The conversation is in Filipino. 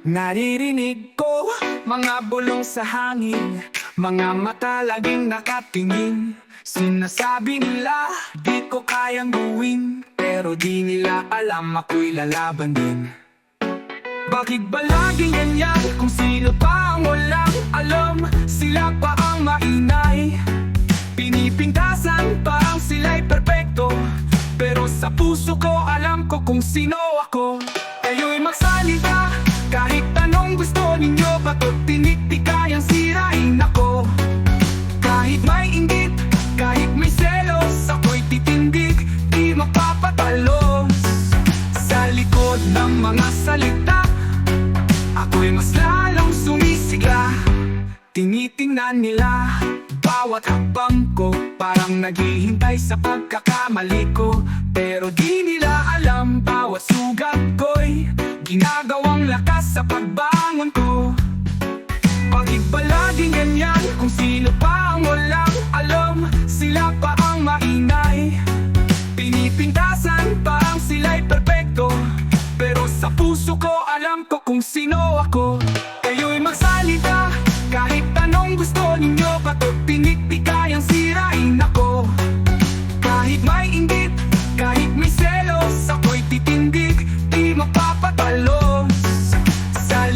Naririnig ko mga bulong sa hangin, mga mata laging nakatingin. Sinasabi nila di ko kayang gawin, pero di nila alam ako'y lalaban din. Bakit ba laging ganyan? Kung sino pa ang walang alam, sila pa ang maingay. Pinipintasan pa ang sila'y perpekto, pero sa puso ko alam ko kung sino ako. Kayo'y magsalita, kahit anong gusto ninyo, ba't tinitikayang sirain ako? Kahit may inggit, kahit may selos, ako'y titindig, di mapapatalos. Sa likod ng mga salita, ako'y mas lalong sumisigla. Tinitingnan nila bawat hakbang ko, parang naghihintay sa pagkakamali ko. Pero di nila alam bawat sugat ko'y ginagawang lakas sa pagbangon ko. Bakit ba laging ganyan? Kung sino pa ang walang alam, sila pa ang maingay. Pinipintasan pa ang sila'y perpekto, pero sa puso ko alam ko kung sino ako.